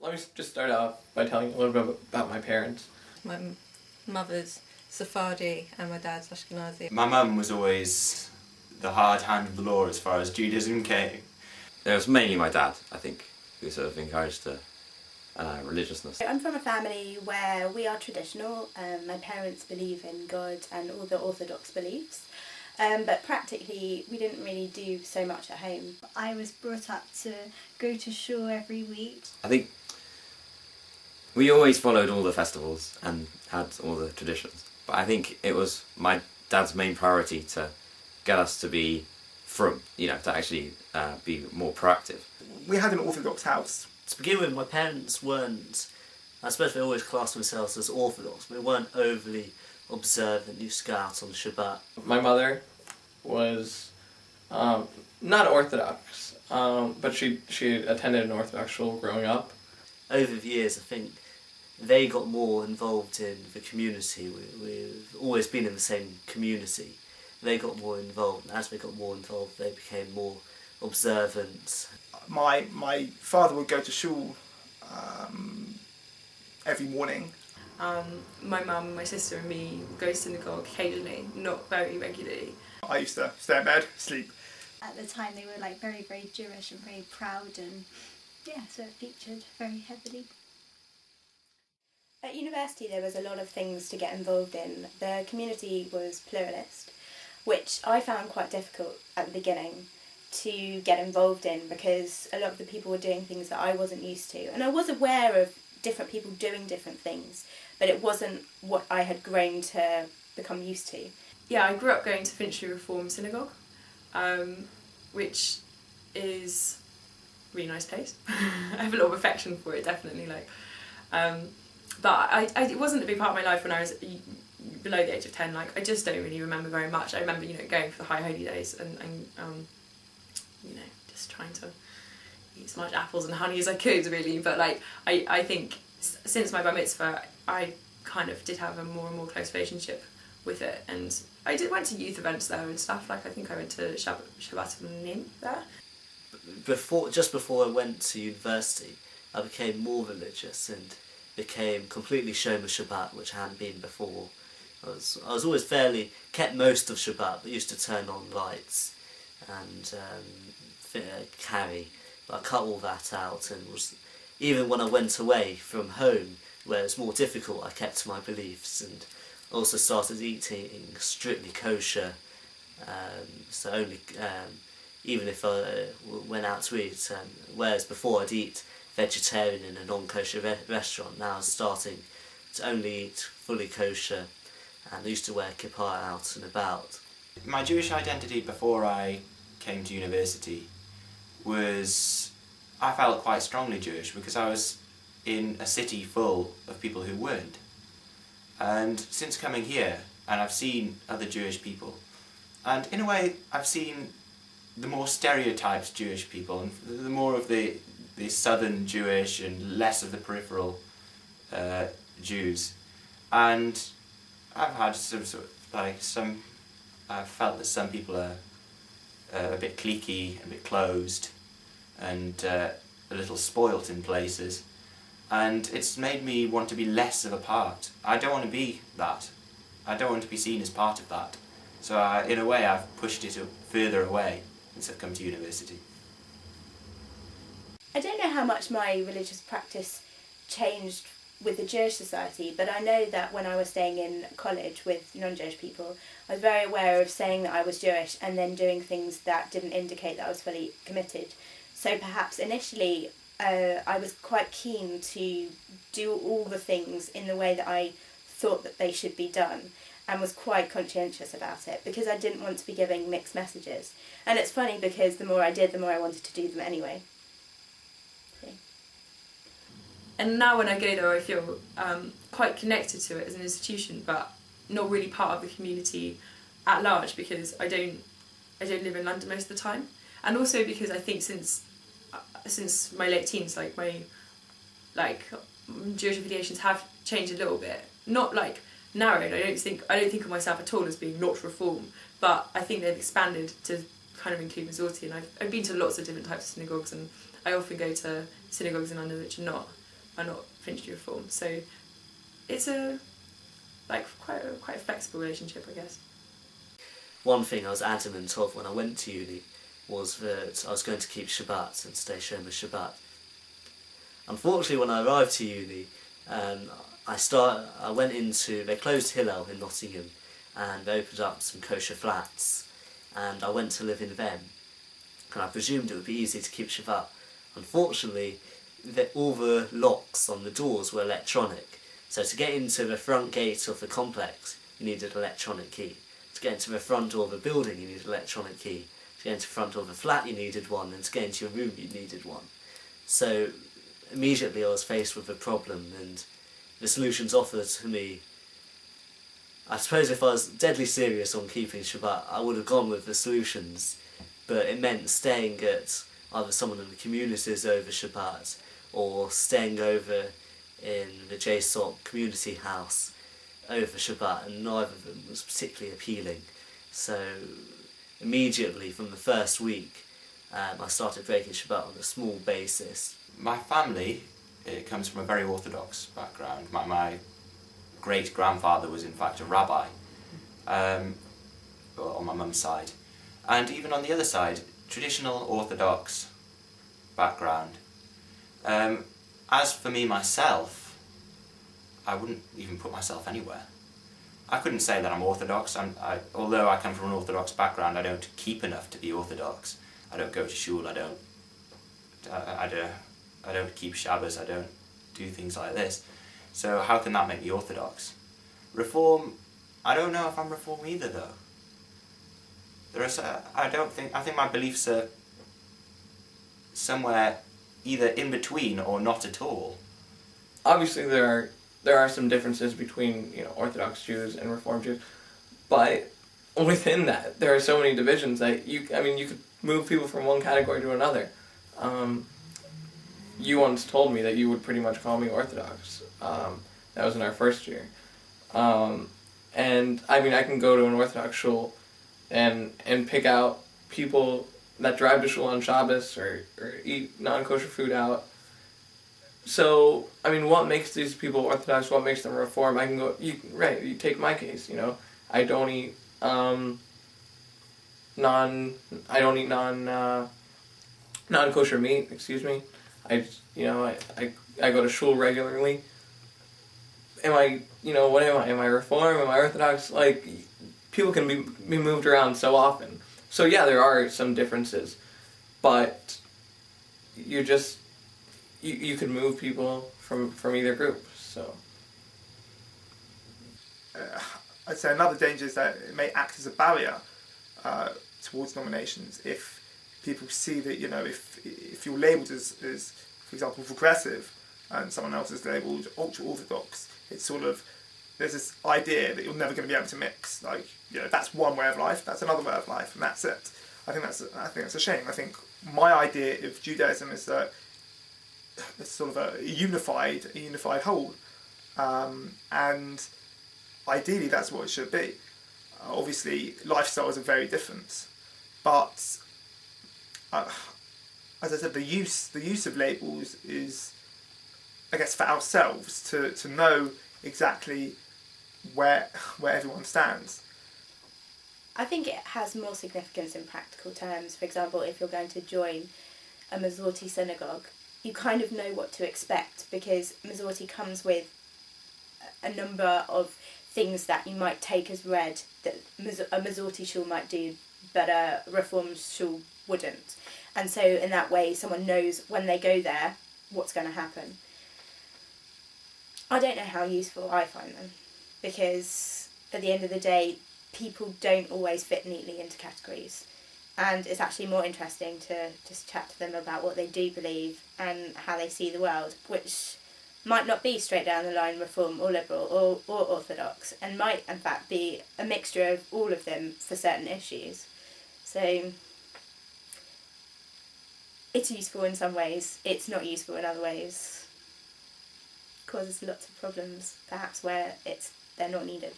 Let me just start off by telling you a little bit about my parents. My mother's Sephardi and my dad's Ashkenazi. My mum was always the hard hand of the law as far as Judaism came. It was mainly my dad, I think, who sort of encouraged the religiousness. I'm from a family where we are traditional. My parents believe in God and all the Orthodox beliefs. But practically, we didn't really do so much at home. I was brought up to go to shul every week. I think we always followed all the festivals and had all the traditions. But I think it was my dad's main priority to get us to be to actually be more proactive. We had an Orthodox house. To begin with, my parents weren't, I suppose they always classed themselves as Orthodox, but they weren't overly observant, used to go out on Shabbat. My mother was not Orthodox, but she attended an Orthodox school growing up. Over the years, I think they got more involved in the community. We've always been in the same community. They got more involved, and as they got more involved, they became more observant. My father would go to shul every morning. My mum, my sister and me go to synagogue occasionally, not very regularly. I used to stay in bed, sleep. At the time they were very, very Jewish and very proud, and so it featured very heavily. At university there was a lot of things to get involved in. The community was pluralist, which I found quite difficult at the beginning to get involved in because a lot of the people were doing things that I wasn't used to. And I was aware of different people doing different things, but it wasn't what I had grown to become used to. Yeah, I grew up going to Finchley Reform Synagogue, which is a really nice place. I have a lot of affection for it, definitely. But it wasn't a big part of my life when I was below the age of 10. I just don't really remember very much. I remember, going for the high holy days and just trying to eat as much apples and honey as I could, really. But I think since my bar mitzvah, I kind of did have a more and more close relationship with it, and I went to youth events there and stuff. I think I went to Shabbat Nim there. Just before I went to university, I became more religious and became completely Shomer Shabbat, which I hadn't been before. I was always kept most of Shabbat, but used to turn on lights and carry. But I cut all that out, and even when I went away from home, where it's more difficult, I kept to my beliefs and also started eating strictly kosher. So only even if I went out to eat, whereas before I'd eat vegetarian in a non-kosher restaurant, now I'm starting to only eat fully kosher, and I used to wear kippah out and about. My Jewish identity before I came to university was, I felt quite strongly Jewish because I was in a city full of people who weren't. And since coming here, and I've seen other Jewish people, and in a way I've seen the more stereotyped Jewish people, and the more of the southern Jewish and less of the peripheral Jews. And I've had I've felt that some people are a bit cliquey, a bit closed, and a little spoilt in places. And it's made me want to be less of a part. I don't want to be that. I don't want to be seen as part of that. So in a way I've pushed it further away since I've come to university. I don't know how much my religious practice changed with the Jewish society, but I know that when I was staying in college with non-Jewish people, I was very aware of saying that I was Jewish and then doing things that didn't indicate that I was fully committed. So perhaps initially I was quite keen to do all the things in the way that I thought that they should be done, and was quite conscientious about it because I didn't want to be giving mixed messages. And it's funny because the more I did, the more I wanted to do them anyway. And now when I go there, I feel quite connected to it as an institution, but not really part of the community at large because I don't live in London most of the time, and also because I think since my late teens, my Jewish affiliations have changed a little bit. Not narrowed. I don't think of myself at all as being not reform, but I think they've expanded to kind of include Masorti, and I've been to lots of different types of synagogues, and I often go to synagogues in London which are not are not finished Reform. So it's a quite a flexible relationship, I guess. One thing I was adamant of when I went to uni was that I was going to keep Shabbat and stay Shomer Shabbat. Unfortunately, when I arrived to uni, they closed Hillel in Nottingham and they opened up some kosher flats, and I went to live in them. And I presumed it would be easy to keep Shabbat. Unfortunately, all the locks on the doors were electronic, so to get into the front gate of the complex, you needed an electronic key. To get into the front door of the building, you needed an electronic key. To get into the front door of the flat, you needed one, and to get into your room, you needed one. So immediately I was faced with a problem, and the solutions offered to me, I suppose if I was deadly serious on keeping Shabbat, I would have gone with the solutions, but it meant staying at either someone in the communities over Shabbat, or staying over in the JSOC community house over Shabbat, and neither of them was particularly appealing. So immediately from the first week, I started breaking Shabbat on a small basis. My family, it comes from a very Orthodox background. My great-grandfather was in fact a rabbi, on my mum's side. And even on the other side, traditional Orthodox background. As for me myself, I wouldn't even put myself anywhere. I couldn't say that I'm Orthodox. Although I come from an Orthodox background, I don't keep enough to be Orthodox. I don't go to shul, I don't keep Shabbos, I don't do things like this. So how can that make me Orthodox? Reform, I don't know if I'm Reform either though. I think my beliefs are somewhere either in between or not at all. Obviously there are some differences between, Orthodox Jews and Reform Jews, but within that there are so many divisions that you could move people from one category to another. You once told me that you would pretty much call me Orthodox. That was in our first year. And I can go to an Orthodox shul and pick out people that drive to shul on Shabbos or eat non-kosher food out. So, what makes these people Orthodox? What makes them Reform? I can go, you take my case, I don't eat non-kosher meat, excuse me. I go to shul regularly. Am I, what am I? Am I Reform? Am I Orthodox? People can be moved around so often. So yeah, there are some differences, but you could move people from either group, so. I'd say another danger is that it may act as a barrier towards nominations if people see that, if you're labelled as, for example, progressive and someone else is labelled ultra-Orthodox, it's sort of, there's this idea that you're never going to be able to mix. That's one way of life, that's another way of life, and that's it. I think that's a shame. I think my idea of Judaism is that it's sort of a unified whole, and ideally that's what it should be. Obviously, lifestyles are very different, but as I said, the use of labels is, I guess, for ourselves to know exactly where everyone stands. I think it has more significance in practical terms. For example, if you're going to join a Masorti synagogue, you kind of know what to expect, because Masorti comes with a number of things that you might take as read that a Masorti shul might do, but a Reform shul wouldn't. And so in that way, someone knows when they go there what's going to happen. I don't know how useful I find them, because at the end of the day, people don't always fit neatly into categories, and it's actually more interesting to just chat to them about what they do believe and how they see the world, which might not be straight down the line Reform or Liberal or Orthodox, and might in fact be a mixture of all of them for certain issues. So it's useful in some ways, it's not useful in other ways. Causes lots of problems, perhaps where they're not needed.